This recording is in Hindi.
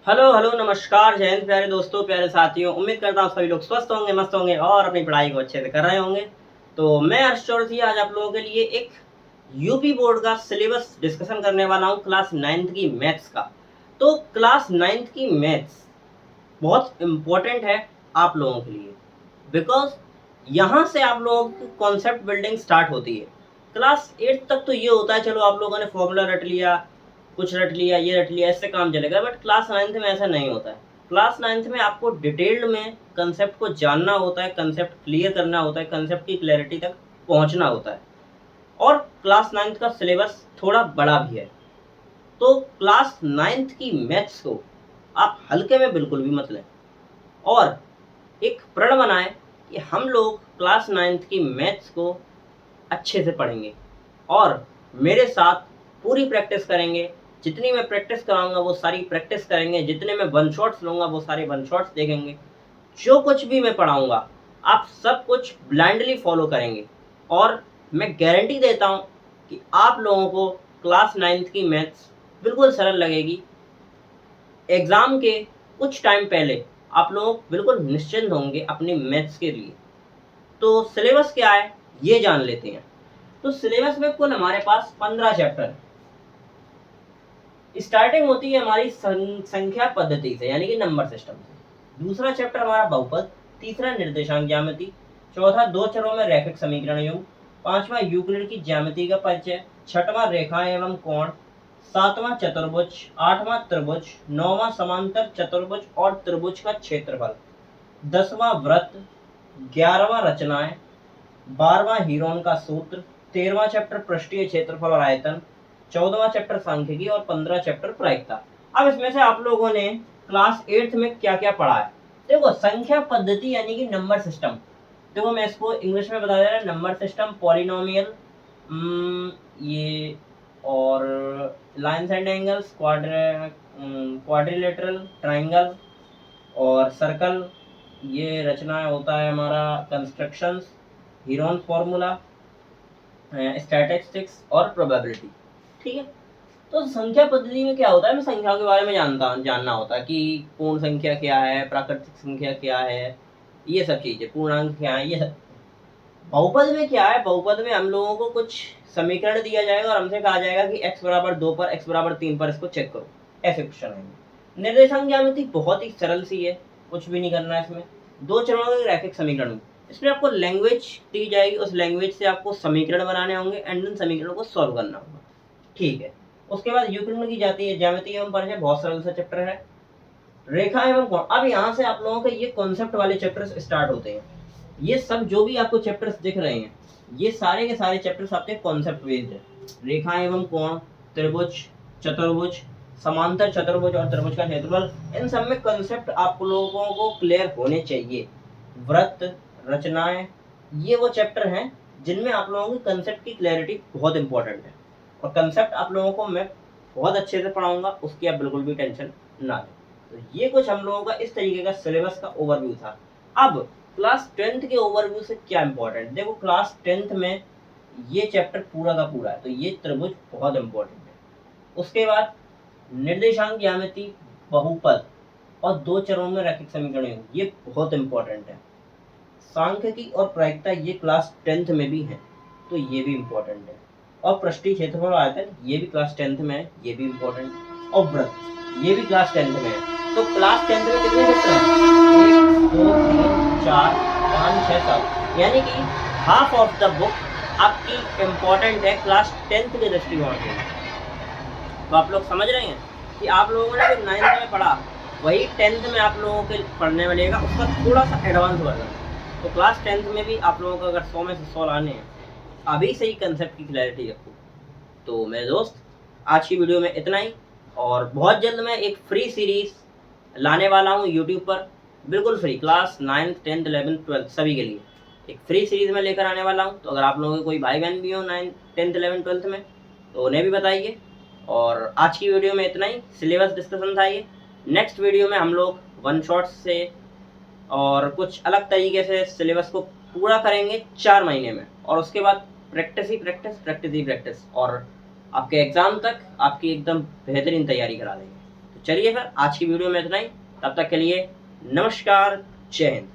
हेलो हेलो नमस्कार जय हिंद प्यारे दोस्तों प्यारे साथियों। उम्मीद करता हूँ सभी लोग स्वस्थ होंगे मस्त होंगे और अपनी पढ़ाई को अच्छे से कर रहे होंगे। तो मैं हर्ष चौरसिया आज आप लोगों के लिए एक यूपी बोर्ड का सिलेबस डिस्कशन करने वाला हूँ क्लास 9th की मैथ्स का। तो क्लास 9th की मैथ्स बहुत इम्पोर्टेंट है आप लोगों के लिए, बिकॉज यहाँ से आप लोगों की कॉन्सेप्ट बिल्डिंग स्टार्ट होती है। क्लास 8 तक तो ये होता है चलो आप लोगों ने फॉर्मूला रट लिया, कुछ रट लिया, ये रट लिया, इससे काम चलेगा। बट क्लास 9th में ऐसा नहीं होता है। क्लास 9th में आपको डिटेल्ड में कंसेप्ट को जानना होता है, कंसेप्ट क्लियर करना होता है, कंसेप्ट की क्लैरिटी तक पहुंचना होता है। और क्लास 9th का सिलेबस थोड़ा बड़ा भी है। तो क्लास 9th की मैथ्स को आप हल्के में बिल्कुल भी मत लें और एक प्रण बनाएं कि हम लोग क्लास 9th की मैथ्स को अच्छे से पढ़ेंगे और मेरे साथ पूरी प्रैक्टिस करेंगे। जितनी मैं प्रैक्टिस कराऊंगा वो सारी प्रैक्टिस करेंगे, जितने मैं वन शॉट्स लूँगा वो सारे वन शॉट्स देखेंगे। जो कुछ भी मैं पढ़ाऊंगा आप सब कुछ ब्लाइंडली फॉलो करेंगे और मैं गारंटी देता हूँ कि आप लोगों को क्लास 9th की मैथ्स बिल्कुल सरल लगेगी। एग्ज़ाम के कुछ टाइम पहले आप लोग बिल्कुल निश्चिंत होंगे अपनी मैथ्स के लिए। तो सिलेबस क्या है ये जान लेते हैं। तो सिलेबस में कुल हमारे पास 15 चैप्टर है। स्टार्टिंग होती है हमारी संख्या पद्धति से, यानी कि नंबर सिस्टम से। दूसरा चैप्टर हमारा बहुपद, तीसरा निर्देशांक ज्यामिति, चौथा दो चरों में रैखिक समीकरण योग, पांचवा यूक्लिड की ज्यामिति का परिचय, छठवां रेखाएं एवं कोण, सातवां चतुर्भुज, आठवां त्रिभुज, नौवां समांतर चतुर्भुज और त्रिभुज का क्षेत्रफल, 10वां वृत्त, 11वां रचनाएं, 12वां हीरोन का सूत्र, 13वां चैप्टर पृष्ठीय क्षेत्रफल और आयतन, 14वां चैप्टर सांख्यिकी और 15 चैप्टर प्रायिकता। अब इसमें से आप लोगों ने क्लास 8th में क्या क्या पढ़ा है? देखो, संख्या पद्धति यानी कि नंबर सिस्टम। देखो मैं इसको इंग्लिश में बता दे रहा, नंबर सिस्टम, पॉलिनोमियल, ये और lines and angles, quadrilateral, triangle और सर्कल, ये रचना होता है हमारा कंस्ट्रक्शंस, हीरोन फॉर्मूला, स्टैटिस्टिक्स और प्रोबेबिलिटी। ठीक है। तो संख्या पद्धति में क्या होता है, मैं संख्याओं के बारे में जानना होता है कि पूर्ण संख्या क्या है, प्राकृतिक संख्या क्या है, ये सब चीजें, पूर्णांक क्या है, ये सब। बहुपद में क्या है, बहुपद में हम लोगों को कुछ समीकरण दिया जाएगा और हमसे कहा जाएगा कि x बराबर 2 पर, x बराबर 3 पर इसको चेक करो। ऐसे क्वेश्चन आएंगे। निर्देशांक ज्यामिति बहुत ही सरल सी है, कुछ भी नहीं करना है इसमें। दो चरणों के रैखिक समीकरण, इसमें आपको लैंग्वेज दी जाएगी, उस लैंग्वेज से आपको समीकरण बनाने होंगे एंड उन समीकरणों को सॉल्व करना होगा। ठीक है। उसके बाद यूक्लिड की जाती है ज्यामिति एवं परिचय, बहुत सरल सा चैप्टर है। रेखा एवं कोण, अब यहाँ से आप लोगों के ये कॉन्सेप्ट वाले चैप्टर्स स्टार्ट होते हैं। ये सब जो भी आपको चैप्टर्स दिख रहे हैं, ये सारे के सारे चैप्टर्स आपके कॉन्सेप्ट बेस्ड है। रेखा एवं कोण, त्रिभुज, चतुर्भुज, समांतर चतुर्भुज और त्रिभुज का क्षेत्रफल, इन सब में कॉन्सेप्ट आप लोगों को क्लियर होने चाहिए। वृत्त, रचनाएं, ये वो चैप्टर हैं जिनमें आप लोगों की कंसेप्ट की क्लैरिटी बहुत इंपॉर्टेंट है और कंसेप्ट आप लोगों को मैं बहुत अच्छे से पढ़ाऊंगा, उसकी आप बिल्कुल भी टेंशन ना लें। तो ये कुछ हम लोगों का इस तरीके का सिलेबस का ओवरव्यू था। अब क्लास 10th के ओवरव्यू से क्या इंपॉर्टेंट, देखो क्लास 10th में ये चैप्टर पूरा का पूरा है, तो ये त्रिभुज बहुत इंपॉर्टेंट है। उसके बाद निर्देशांक ज्यामिति, बहुपद और दो चरों में रैखिक समीकरण, ये बहुत इंपॉर्टेंट है। सांख्यिकी और प्रायिकता ये क्लास 10th में भी है, तो ये भी इंपॉर्टेंट है। और पृष्ठीय क्षेत्रफल और आयतन, ये भी क्लास 10th में है, ये भी इंपॉर्टेंट। और वृत्त, ये भी क्लास 10th में है। तो क्लास 10th में कितने चैप्टर हैं? 1 2 3 4 5 6 7, यानी कि हाफ ऑफ द बुक आपकी इंपॉर्टेंट है क्लास 10th के दृष्टिकोण से। तो आप लोग समझ रहे हैं कि आप लोगों ने जो 9th में पढ़ा वही 10th में आप लोगों के पढ़ने मिलेगा, उसका थोड़ा सा एडवांस वर्जन। तो क्लास 10th में भी आप लोगों को अगर 100 में से 100 लाने हैं, अभी से ही कंसेप्ट की क्लैरिटी रखो। तो मेरे दोस्त, आज की वीडियो में इतना ही, और बहुत जल्द मैं एक फ्री सीरीज लाने वाला हूँ यूट्यूब पर, बिल्कुल free, class 9th 10th 11th 12th सभी के लिए एक फ्री सीरीज में लेकर आने वाला हूँ। तो अगर आप लोगों के कोई भाई बहन भी हो 9th 10th 11th 12th में, तो उन्हें भी बताइए। और आज की वीडियो में इतना ही, सिलेबस डिस्कशन था ये। नेक्स्ट वीडियो में हम लोग वन शॉट्स से और कुछ अलग तरीके से सिलेबस को पूरा करेंगे 4 महीने में, और उसके बाद प्रैक्टिस ही प्रैक्टिस, प्रैक्टिस ही प्रैक्टिस, और आपके एग्ज़ाम तक आपकी एकदम बेहतरीन तैयारी करा देंगे। तो चलिए फिर आज की वीडियो में इतना ही, तब तक के लिए नमस्कार, जय हिंद।